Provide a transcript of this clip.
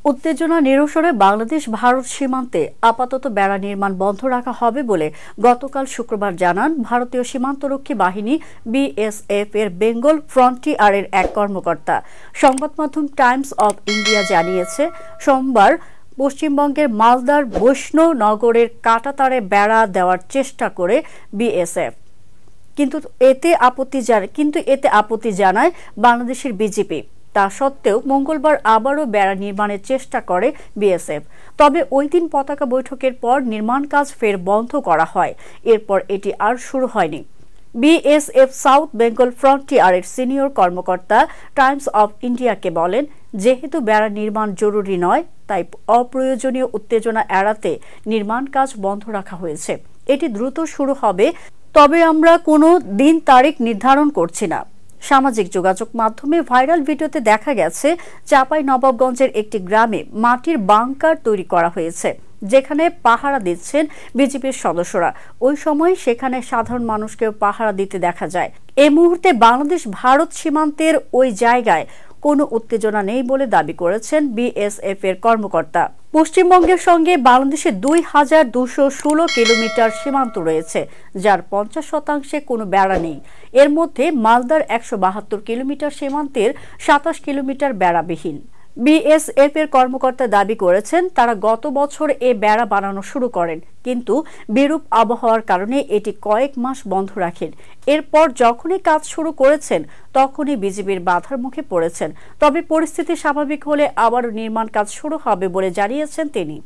উত্তেজনা নিরসনে বাংলাদেশ ভারত সীমান্তে আপাতত বেড়া নির্মাণ বন্ধ রাখা হবে বলে গতকাল শুক্রবার জানান ভারতীয় সীমান্তরক্ষী বাহিনী বিএসএফ এর বেঙ্গল ফ্রন্টিয়ারের এক কর্মকর্তা। সংবাদ মাধ্যম টাইমস অব ইন্ডিয়া জানিয়েছে, সোমবার পশ্চিমবঙ্গের মালদার বৈষ্ণবনগরের কাঁটাতারে বেড়া দেওয়ার চেষ্টা করে বিএসএফ, কিন্তু এতে আপত্তি জানায় বাংলাদেশের বিজেপি। তা সত্ত্বেও মঙ্গলবার আবারও বেড়া নির্মাণের চেষ্টা করে বিএসএফ। তবে ওই দিন পতাকা বৈঠকের পর নির্মাণ কাজ ফের বন্ধ করা হয়। এরপর এটি আর শুরু হয়নি। বিএসএফ সাউথ বেঙ্গল ফ্রন্টিয়ারের সিনিয়র কর্মকর্তা টাইমস অব ইন্ডিয়াকে বলেন, যেহেতু বেড়া নির্মাণ জরুরি নয়, তাই অপ্রয়োজনীয় উত্তেজনা এড়াতে নির্মাণ কাজ বন্ধ রাখা হয়েছে। এটি দ্রুত শুরু হবে, তবে আমরা কোনো দিন তারিখ নির্ধারণ করছি না। সামাজিক যোগাযোগ মাধ্যমে ভাইরাল ভিডিওতে দেখা গেছে চাঁপাইনবাবগঞ্জের একটি গ্রামে মাটির বাংকার তৈরি করা হয়েছে, যেখানে পাহারা দিচ্ছেন বিজেপির সদস্যরা। ওই সময় সেখানে সাধারণ মানুষকেও পাহারা দিতে দেখা যায়। এই মুহূর্তে বাংলাদেশ ভারত সীমান্তের ওই জায়গায় কোনো উত্তেজনা নেই বলে দাবি করেছেন বিএসএফ এর কর্মকর্তা। পশ্চিমবঙ্গের সঙ্গে বাংলাদেশের 2216 কিলোমিটার সীমান্ত রয়েছে, যার 50% কোনো বেড়া নেই। এর মধ্যে মালদার 172 কিলোমিটার সীমান্তের 27 কিলোমিটার বেড়াবিহীন। বিএসএফ এর কর্মকর্তা দাবি করেছেন, তারা গত বছর এ বেড়া বানানো শুরু করেন, কিন্তু বিরূপ আবহাওয়ার কারণে এটি কয়েক মাস বন্ধ রাখেন। এরপর যখনই কাজ শুরু করেছেন তখনই বিজেপির বাধার মুখে পড়েছেন। তবে পরিস্থিতি স্বাভাবিক হলে আবারও নির্মাণ কাজ শুরু হবে বলে জানিয়েছেন তিনি।